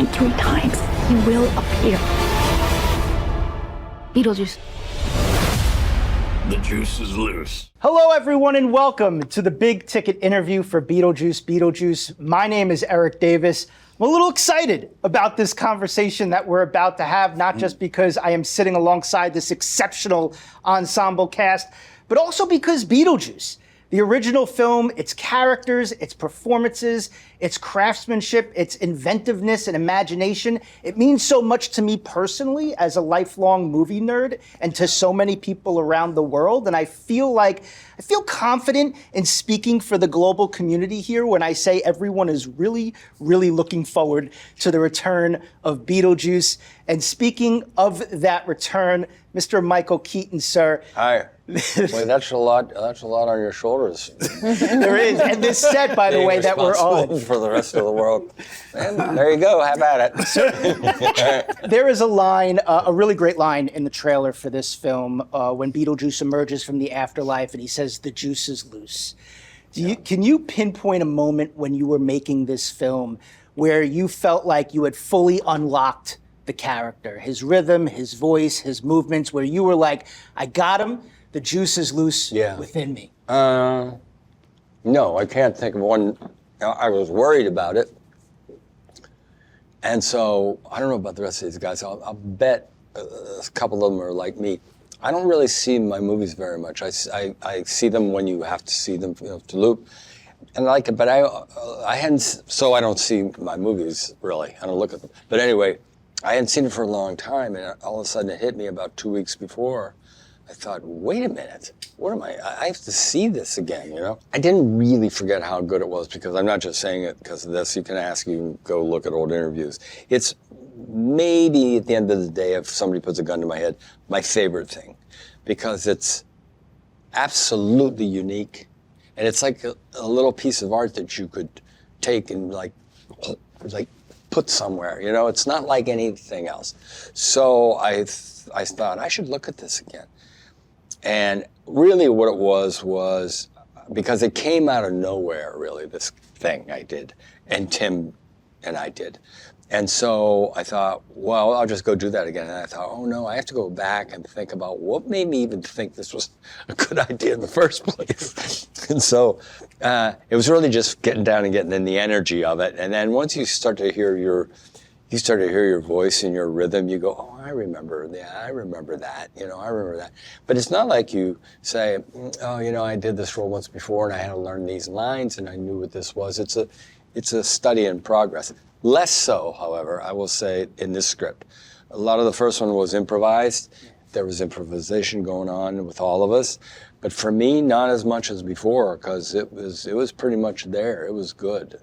name 3 times, he will appear. Beetlejuice. The juice is loose. Hello, everyone, and welcome to the big ticket interview for Beetlejuice Beetlejuice. My name is Erik Davis. I'm a little excited about this conversation that we're about to have, not just because I am sitting alongside this exceptional ensemble cast, but also because Beetlejuice, the original film, its characters, its performances, its craftsmanship, its inventiveness and imagination, it means so much to me personally as a lifelong movie nerd and to so many people around the world. And I feel confident in speaking for the global community here when I say everyone is really, really looking forward to the return of Beetlejuice. And speaking of that return, Mr. Michael Keaton, sir. Hi. Wait, that's a lot on your shoulders. There is, and this set, by the way, that we're on. For the rest of the world. And there you go, have at it. There is a line, a really great line in the trailer for this film when Beetlejuice emerges from the afterlife and he says, "The juice is loose." Can you pinpoint a moment when you were making this film where you felt like you had fully unlocked the character, his rhythm, his voice, his movements, where you were like, I got him, the juice is loose within me? No, I can't think of one. I was worried about it. And so, I don't know about the rest of these guys. I'll bet a couple of them are like me. I don't really see my movies very much. I see them when you have to see them, to loop. And I like it, but I hadn't, so I don't see my movies, really. I don't look at them. But anyway, I hadn't seen it for a long time, and all of a sudden it hit me about 2 weeks before. I thought, wait a minute, what am I have to see this again, I didn't really forget how good it was, because I'm not just saying it because of this. You can go look at old interviews. It's maybe at the end of the day, if somebody puts a gun to my head, my favorite thing, because it's absolutely unique, and it's like a little piece of art that you could take and like put somewhere, it's not like anything else. So I thought I should look at this again. And really what it was because it came out of nowhere, really, this thing I did, and Tim and I did. And so I thought, well, I'll just go do that again. And I thought, oh no, I have to go back and think about what made me even think this was a good idea in the first place. And so it was really just getting down and getting in the energy of it. And then once you start to hear your voice and your rhythm, you go, oh, I remember that, I remember that. But it's not like you say, oh, I did this role once before and I had to learn these lines and I knew what this was. It's a study in progress. Less so, however, I will say, in this script. A lot of the first one was improvised. There was improvisation going on with all of us. But for me, not as much as before, because it was pretty much there. It was good.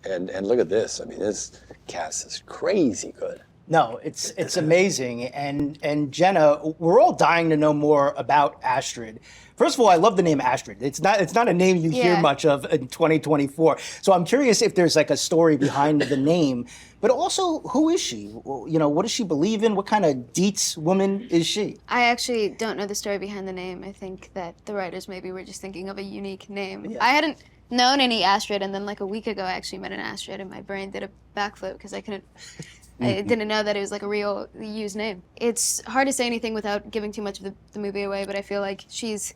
And look at this. I mean, this cast is crazy good. No, it's amazing. And Jenna, we're all dying to know more about Astrid. First of all, I love the name Astrid. It's not a name you hear much of in 2024. So I'm curious if there's like a story behind the name, but also who is she? What does she believe in? What kind of Deetz woman is she? I actually don't know the story behind the name. I think that the writers maybe were just thinking of a unique name. Yeah. I hadn't known any Astrid, and then like a week ago I actually met an Astrid and my brain did a backflip because I didn't know that it was like a real used name. It's hard to say anything without giving too much of the movie away, but I feel like she's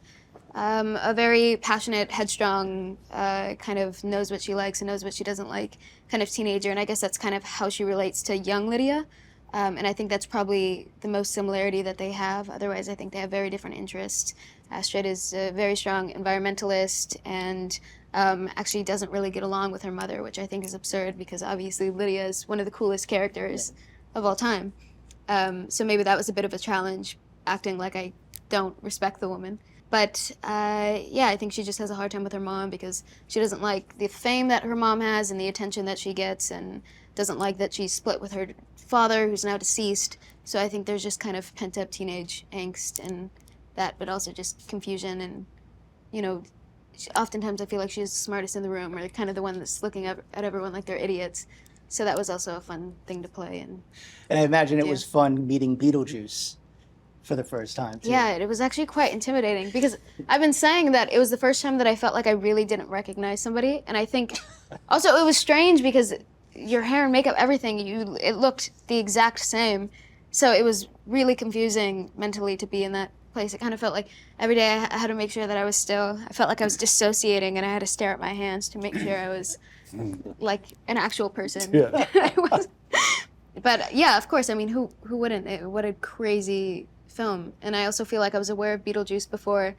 a very passionate, headstrong, kind of knows what she likes and knows what she doesn't like kind of teenager, and I guess that's kind of how she relates to young Lydia. And I think that's probably the most similarity that they have. Otherwise, I think they have very different interests. Astrid is a very strong environmentalist and actually doesn't really get along with her mother, which I think is absurd because obviously Lydia is one of the coolest characters of all time. So maybe that was a bit of a challenge, acting like I don't respect the woman. But I think she just has a hard time with her mom because she doesn't like the fame that her mom has and the attention that she gets, and doesn't like that she's split with her father, who's now deceased. So I think there's just kind of pent-up teenage angst and that, but also just confusion and, oftentimes I feel like she's the smartest in the room, or kind of the one that's looking at everyone like they're idiots. So that was also a fun thing to play. And I imagine it was fun meeting Beetlejuice for the first time, too. Yeah, it was actually quite intimidating because I've been saying that it was the first time that I felt like I really didn't recognize somebody. And I think also it was strange because your hair and makeup, everything, it looked the exact same. So it was really confusing mentally to be in that place. It kind of felt like every day I had to make sure that I was still, I felt like I was dissociating and I had to stare at my hands to make sure I was like an actual person. Yeah. But yeah, of course, I mean, who wouldn't? What a crazy film. And I also feel like I was aware of Beetlejuice before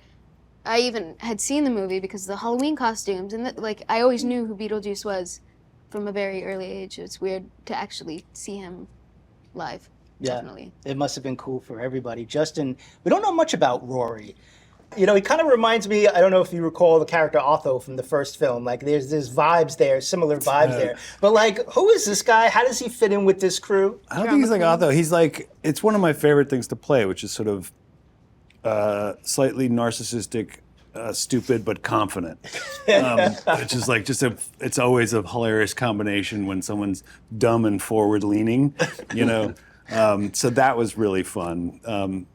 I even had seen the movie because of the Halloween costumes. And like, I always knew who Beetlejuice was from a very early age. It's weird to actually see him live. Yeah, Definitely. it must have been cool for everybody. Justin, we don't know much about Rory. You know, he kind of reminds me, I don't know if you recall the character Otho from the first film. Like, there's vibes there, similar vibes there. But, like, who is this guy? How does he fit in with this crew? I don't think he's like Otho. He's like, it's one of my favorite things to play, which is sort of slightly narcissistic, stupid, but confident. Which is like it's always a hilarious combination when someone's dumb and forward-leaning, you know? So that was really fun.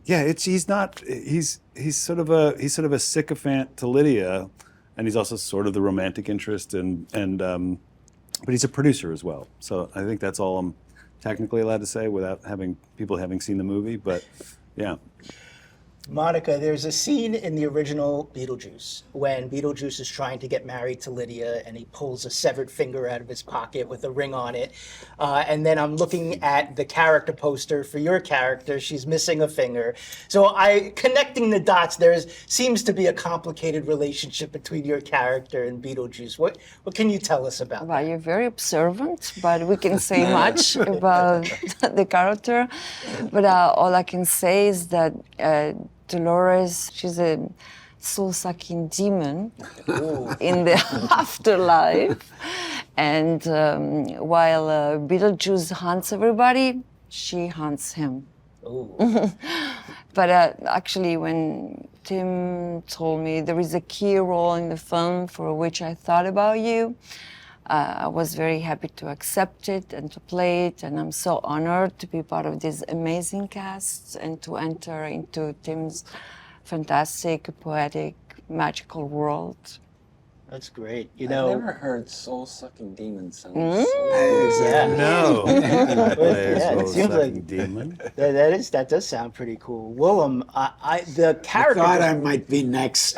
He's sort of a sycophant to Lydia, and he's also sort of the romantic interest, but he's a producer as well. So I think that's all I'm technically allowed to say without people having seen the movie. But yeah. Monica, there's a scene in the original Beetlejuice when Beetlejuice is trying to get married to Lydia and he pulls a severed finger out of his pocket with a ring on it. And then I'm looking at the character poster for your character. She's missing a finger. So connecting the dots, there seems to be a complicated relationship between your character and Beetlejuice. What can you tell us about Well, that? you're very observant, but we can say much about the character. But all I can say is that Dolores, she's a soul-sucking demon in the afterlife. And while Beetlejuice hunts everybody, she hunts him. But actually, when Tim told me there is a key role in the film for which I thought about you, I was very happy to accept it and to play it, and I'm so honored to be part of this amazing cast and to enter into Tim's fantastic, poetic, magical world. That's great. I've never heard soul-sucking demon sound. Yeah. No. It seems like demon. that does sound pretty cool. Willem, the character. I thought I might be next.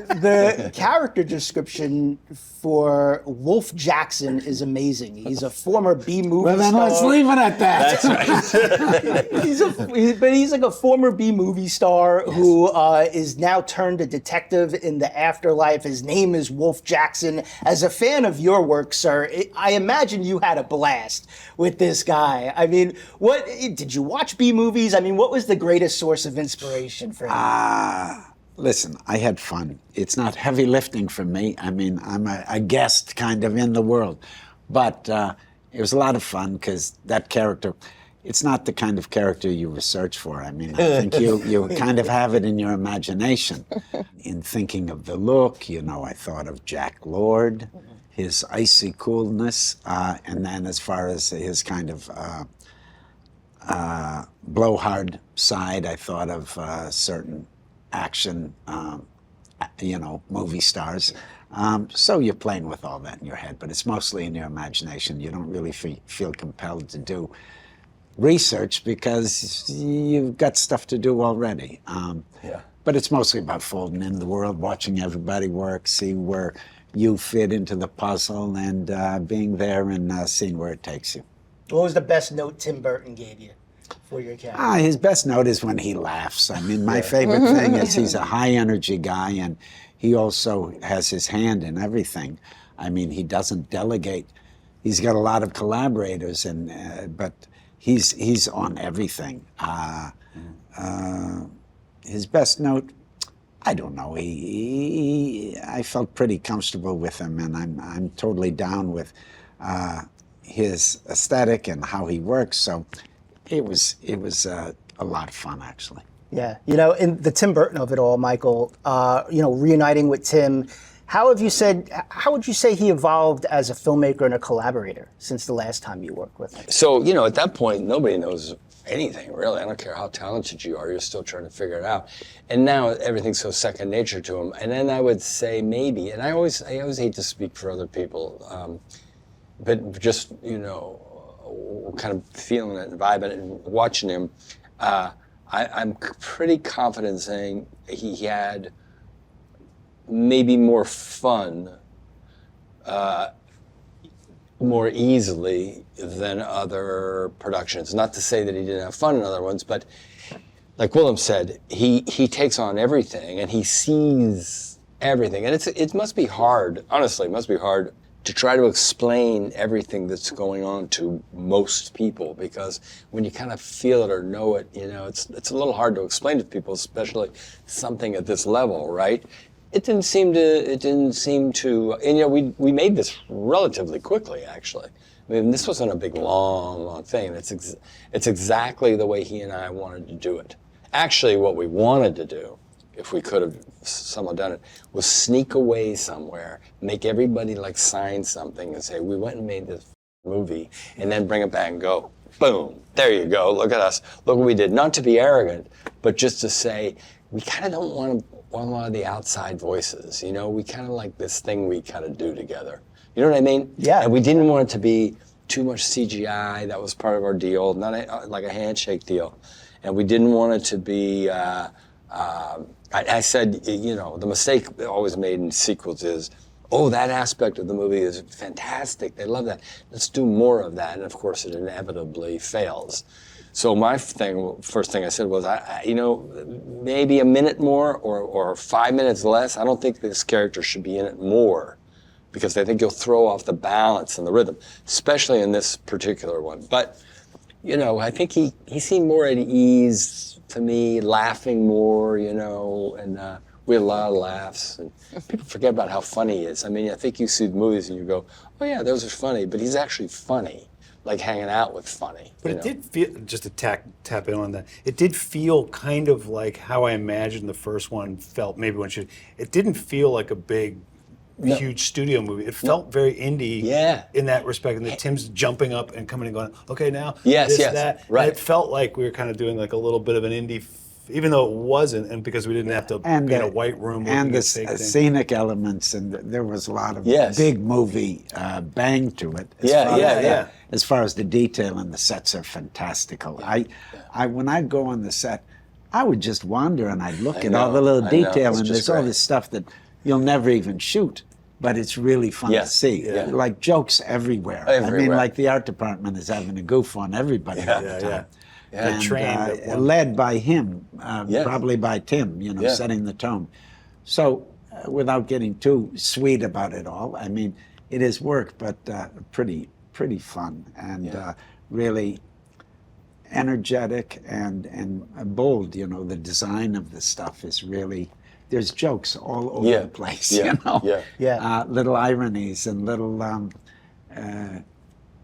The character description for Wolf Jackson is amazing. He's a former B-movie Well, then star. let's leave it at that. He's like a former B-movie star who is now turned a detective in the Afterlife. His name is Wolf Jackson. As a fan of your work, sir, I imagine you had a blast with this guy. I mean, what did you watch B-movies? I mean, what was the greatest source of inspiration for him? Listen, I had fun. It's not heavy lifting for me. I mean, I'm a guest kind of in the world. But it was a lot of fun because that character, it's not the kind of character you research for. I mean, I think you kind of have it in your imagination. In thinking of the look, you know, I thought of Jack Lord, his icy coolness, and then as far as his kind of blowhard side, I thought of certain action, movie stars. So you're playing with all that in your head, but it's mostly in your imagination. You don't really feel compelled to do research because you've got stuff to do already. But it's mostly about folding in the world, watching everybody work, see where you fit into the puzzle, and being there and seeing where it takes you. What was the best note Tim Burton gave you for your character? His best note is when he laughs. I mean, my favorite thing is he's a high energy guy, and he also has his hand in everything. I mean, he doesn't delegate. He's got a lot of collaborators, but he's on everything. His best note, I don't know. I felt pretty comfortable with him, and I'm totally down with his aesthetic and how he works. So it was a lot of fun, actually. Yeah, in the Tim Burton of it all, Michael, reuniting with Tim, how would you say he evolved as a filmmaker and a collaborator since the last time you worked with him? So, at that point, nobody knows anything, really. I don't care how talented you are, you're still trying to figure it out. And now everything's so second nature to him. And then I would say maybe, and I always hate to speak for other people, but just, kind of feeling it and vibing it and watching him, I'm pretty confident in saying he had maybe more fun more easily than other productions. Not to say that he didn't have fun in other ones, but like Willem said, he takes on everything and he sees everything. And it must be hard, honestly, it must be hard to try to explain everything that's going on to most people, because when you kind of feel it or know it, it's a little hard to explain to people, especially something at this level, right? It didn't seem to, and we made this relatively quickly, actually. I mean, this wasn't a big, long thing. It's exactly the way he and I wanted to do it. Actually, what we wanted to do, if we could have somehow done it, was sneak away somewhere, make everybody like sign something and say, we went and made this movie, and then bring it back and go, boom, there you go, look at us, look what we did. Not to be arrogant, but just to say, we kind of don't want a lot of the outside voices, we kind of like this thing we kind of do together. You know what I mean? Yeah. And we didn't want it to be too much CGI. That was part of our deal, not like a handshake deal. And we didn't want it to be, I said, the mistake always made in sequels is, oh, that aspect of the movie is fantastic. They love that. Let's do more of that. And of course, it inevitably fails. So my first thing I said was, maybe a minute more or 5 minutes less. I don't think this character should be in it more, because I think you'll throw off the balance and the rhythm, especially in this particular one. But, I think he seemed more at ease to me, laughing more, and we had a lot of laughs. And people forget about how funny he is. I mean, I think you see the movies and you go, oh yeah, those are funny, but he's actually funny, like hanging out with funny. But it did feel, just to tap in on that, it did feel kind of like how I imagined the first one felt, maybe it didn't feel like a big, huge studio movie. It felt very indie in that respect. And then Tim's jumping up and coming and going, okay, now that. Right. And it felt like we were kind of doing like a little bit of an indie, even though it wasn't, and because we didn't have to be in a white room. And the scenic elements, and there was a lot of big movie bang to it. As far as the detail, and the sets are fantastical. When I'd go on the set, I would just wander and I'd look at all the little detail, and there's all this stuff that you'll never even shoot, but it's really fun to see. Like jokes everywhere. I mean, like the art department is having a goof on everybody all the time. And, led by him, probably by Tim, setting the tone. So, without getting too sweet about it all, I mean, it is work, but pretty fun, and really energetic and bold. The design of the stuff is really. There's jokes all over the place, little ironies and little,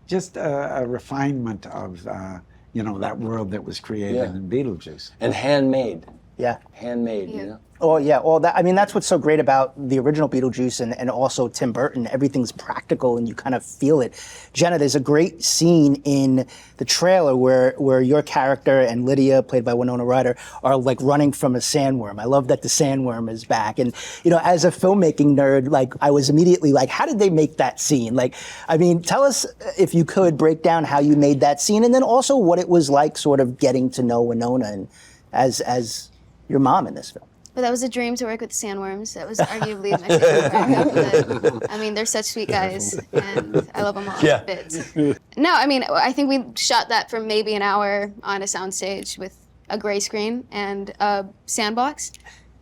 just a refinement of, that world that was created in Beetlejuice. And handmade. Yeah. Handmade, Oh yeah, all that. I mean, that's what's so great about the original Beetlejuice and also Tim Burton. Everything's practical and you kind of feel it. Jenna, there's a great scene in the trailer where your character and Lydia, played by Winona Ryder, are like running from a sandworm. I love that the sandworm is back. And as a filmmaking nerd, like I was immediately like, how did they make that scene? Like, I mean, tell us if you could break down how you made that scene, and then also what it was like, sort of getting to know Winona and as your mom in this film. But that was a dream to work with sandworms. That was arguably my favorite part. But, I mean, they're such sweet guys, and I love them all to bits. No, I mean, I think we shot that for maybe an hour on a soundstage with a gray screen and a sandbox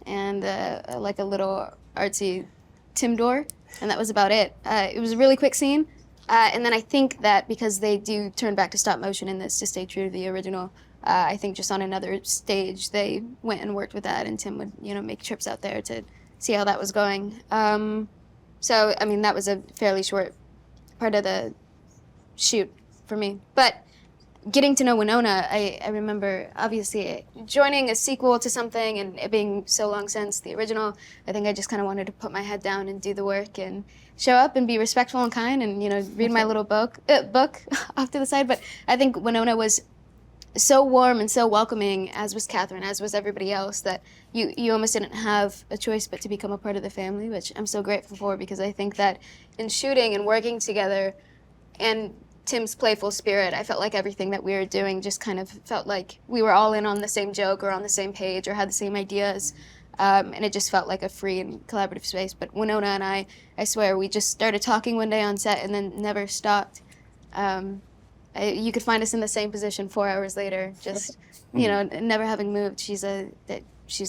and like a little artsy Tim door, and that was about it. It was a really quick scene, and then I think that because they do turn back to stop motion in this to stay true to the original, I think just on another stage they went and worked with that, and Tim would make trips out there to see how that was going. So I mean that was a fairly short part of the shoot for me. But getting to know Winona, I remember obviously joining a sequel to something and it being so long since the original. I think I just kind of wanted to put my head down and do the work and show up and be respectful and kind and read my little book off to the side. But I think Winona was so warm and so welcoming, as was Catherine, as was everybody else, that you almost didn't have a choice but to become a part of the family, which I'm so grateful for, because I think that in shooting and working together, and Tim's playful spirit. I felt like everything that we were doing just kind of felt like we were all in on the same joke or on the same page or had the same ideas. And it just felt like a free and collaborative space. But Winona and I swear, we just started talking one day on set and then never stopped. You could find us in the same position 4 hours later, just, never having moved. She's the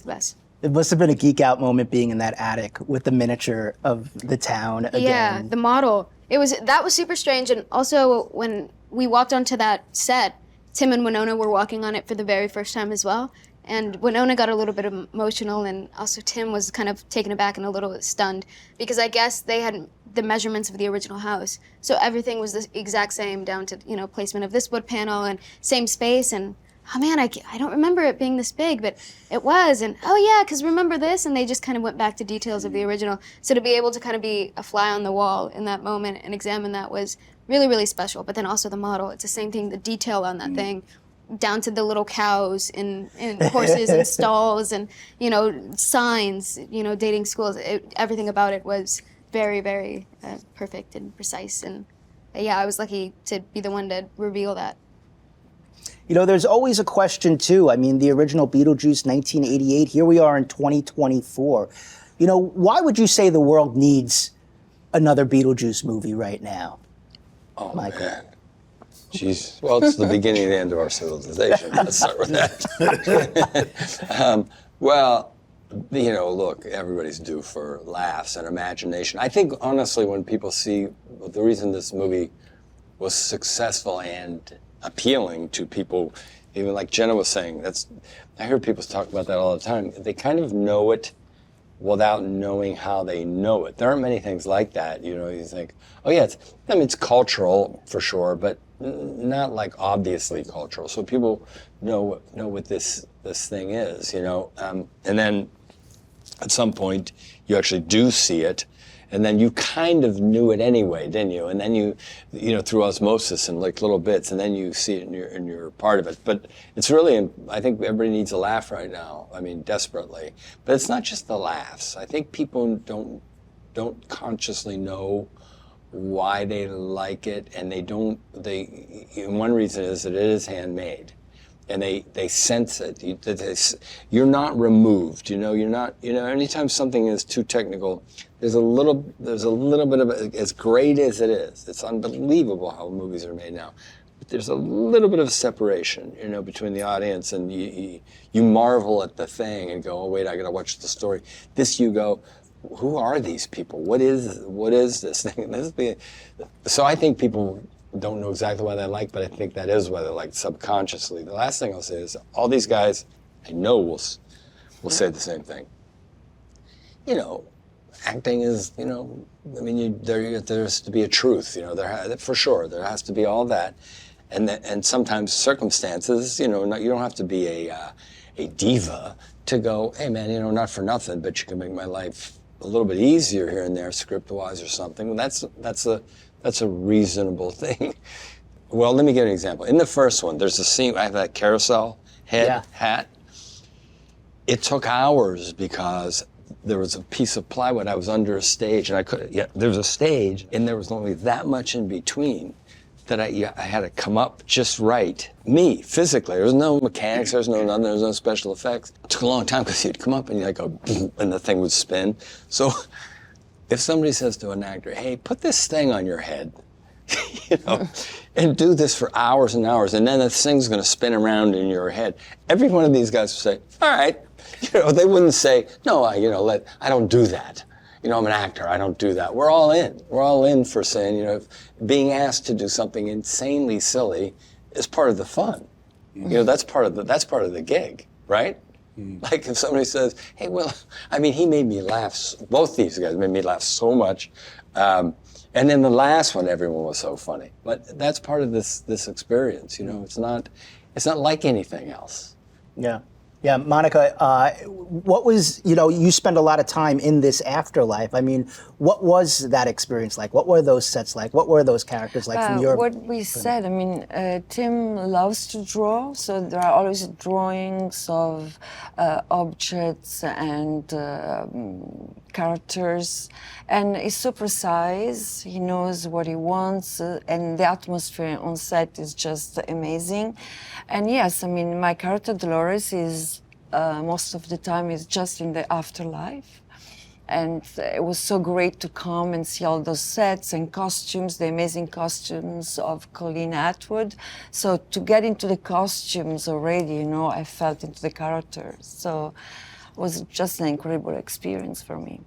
best. It must have been a geek out moment being in that attic with the miniature of the town again. Yeah, the model. That was super strange. And also when we walked onto that set, Tim and Winona were walking on it for the very first time as well. And Winona got a little bit emotional, and also Tim was kind of taken aback and a little stunned because I guess they had the measurements of the original house. So everything was the exact same down to, placement of this wood panel and same space. And, oh man, I don't remember it being this big, but it was. And, oh yeah, because remember this? And they just kind of went back to details of the original. So to be able to kind of be a fly on the wall in that moment and examine that was really, really special. But then also the model, it's the same thing, the detail on that thing, down to the little cows and horses and stalls and, signs, dating schools. Everything about it was very, very perfect and precise. And yeah, I was lucky to be the one to reveal that. There's always a question too. I mean, the original Beetlejuice, 1988, here we are in 2024. Why would you say the world needs another Beetlejuice movie right now? Oh, Michael. Man. Jeez. Well, it's the beginning and the end of our civilization. Let's start with that. Look, everybody's due for laughs and imagination. I think, honestly, when people see the reason this movie was successful and appealing to people, even like Jenna was saying, I hear people talk about that all the time. They kind of know it without knowing how they know it. There aren't many things like that. You think, oh yeah, it's cultural for sure, but not like obviously cultural. So people know what this thing is, and then at some point you actually do see it, and then you kind of knew it anyway, didn't you? And then you through osmosis and like little bits, and then you see it and you're part of it. But it's really, I think everybody needs a laugh right now. I mean, desperately. But it's not just the laughs. I think people don't consciously know why they like it, and one reason is that it is handmade, and they sense it. You're not removed, you're not, anytime something is too technical, there's a little bit of as great as it is, it's unbelievable how movies are made now, but there's a little bit of separation, between the audience, and you marvel at the thing and go, oh wait, I gotta watch the story. This you go, who are these people? What is this thing? So I think people don't know exactly why they like, but I think that is why they like subconsciously. The last thing I'll say is all these guys I know will say the same thing. Acting is, there's to be a truth, for sure. There has to be all that. And sometimes circumstances, you don't have to be a diva to go, hey man, not for nothing, but you can make my life a little bit easier here and there, script-wise or something. That's a reasonable thing. Well, let me give an example. In the first one, there's a scene, I have that carousel hat. It took hours because there was a piece of plywood. I was under a stage, and there was a stage, and there was only that much in between that I had to come up just right. Me, physically. There was no mechanics, there was no nothing, there was no special effects. It took a long time because you'd come up and you'd go, and the thing would spin. So if somebody says to an actor, hey, put this thing on your head, and do this for hours and hours, and then this thing's gonna spin around in your head. Every one of these guys would say, all right. They wouldn't say, no, I don't do that. I'm an actor, I don't do that. We're all in. We're all in for saying, being asked to do something insanely silly is part of the fun. That's part of the gig, right? Like if somebody says, hey, well, he made me laugh. Both these guys made me laugh so much. And then the last one, everyone was so funny. But that's part of this experience, It's not like anything else. Yeah. Yeah, Monica, what was, you spend a lot of time in this afterlife. I mean, what was that experience like? What were those sets like? What were those characters like from your... What we said, I mean, Tim loves to draw, so there are always drawings of objects and characters, and he's so precise. He knows what he wants, and the atmosphere on set is just amazing. And yes, I mean, my character Dolores is most of the time is just in the afterlife. And it was so great to come and see all those sets and costumes, the amazing costumes of Colleen Atwood. So to get into the costumes already, I felt into the characters. So it was just an incredible experience for me.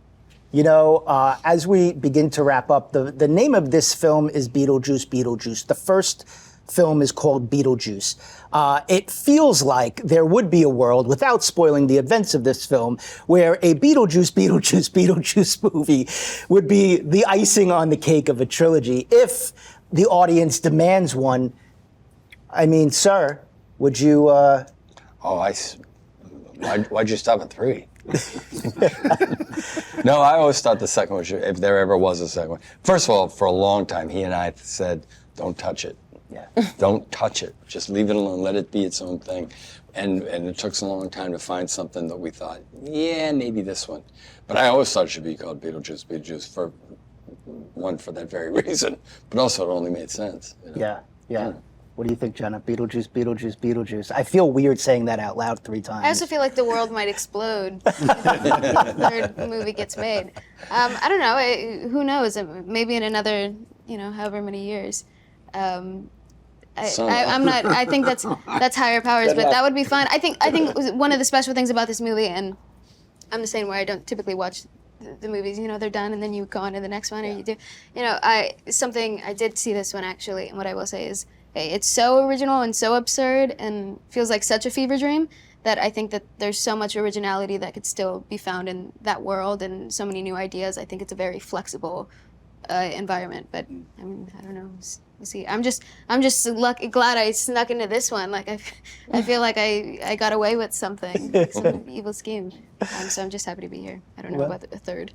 As we begin to wrap up, the name of this film is Beetlejuice Beetlejuice. The first film is called Beetlejuice. It feels like there would be a world, without spoiling the events of this film, where a Beetlejuice movie would be the icing on the cake of a trilogy. If the audience demands one, I mean, sir, would you... Why'd you stop at 3? No, I always thought the second one should, if there ever was a second one. First of all, for a long time, he and I said, don't touch it. Yeah. Don't touch it. Just leave it alone. Let it be its own thing. And it took us a long time to find something that we thought, yeah, maybe this one. But I always thought it should be called Beetlejuice Beetlejuice for that very reason. But also it only made sense. Yeah. What do you think, Jenna? Beetlejuice, Beetlejuice, Beetlejuice. I feel weird saying that out loud 3 times. I also feel like the world might explode if the third movie gets made. I don't know. Who knows? Maybe in another, however many years. I'm not. I think that's higher powers, but that would be fun. I think one of the special things about this movie, and I'm the same where I don't typically watch the movies. They're done, and then you go on to the next one, or you do. I did see this one actually, and what I will say is, it's so original and so absurd, and feels like such a fever dream that I think that there's so much originality that could still be found in that world, and so many new ideas. I think it's a very flexible environment, but I mean, I don't know. We'll see. I'm just glad I snuck into this one. Like I feel like I got away with something, like some evil scheme. So I'm just happy to be here. I don't know about the third.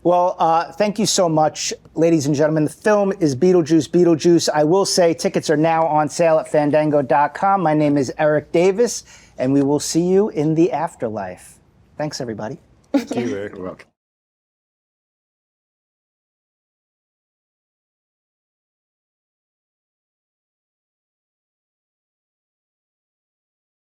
Well, thank you so much, ladies and gentlemen. The film is Beetlejuice Beetlejuice. I will say tickets are now on sale at Fandango.com. My name is Erik Davis, and we will see you in the afterlife. Thanks, everybody. Thank you, Erik. You're welcome.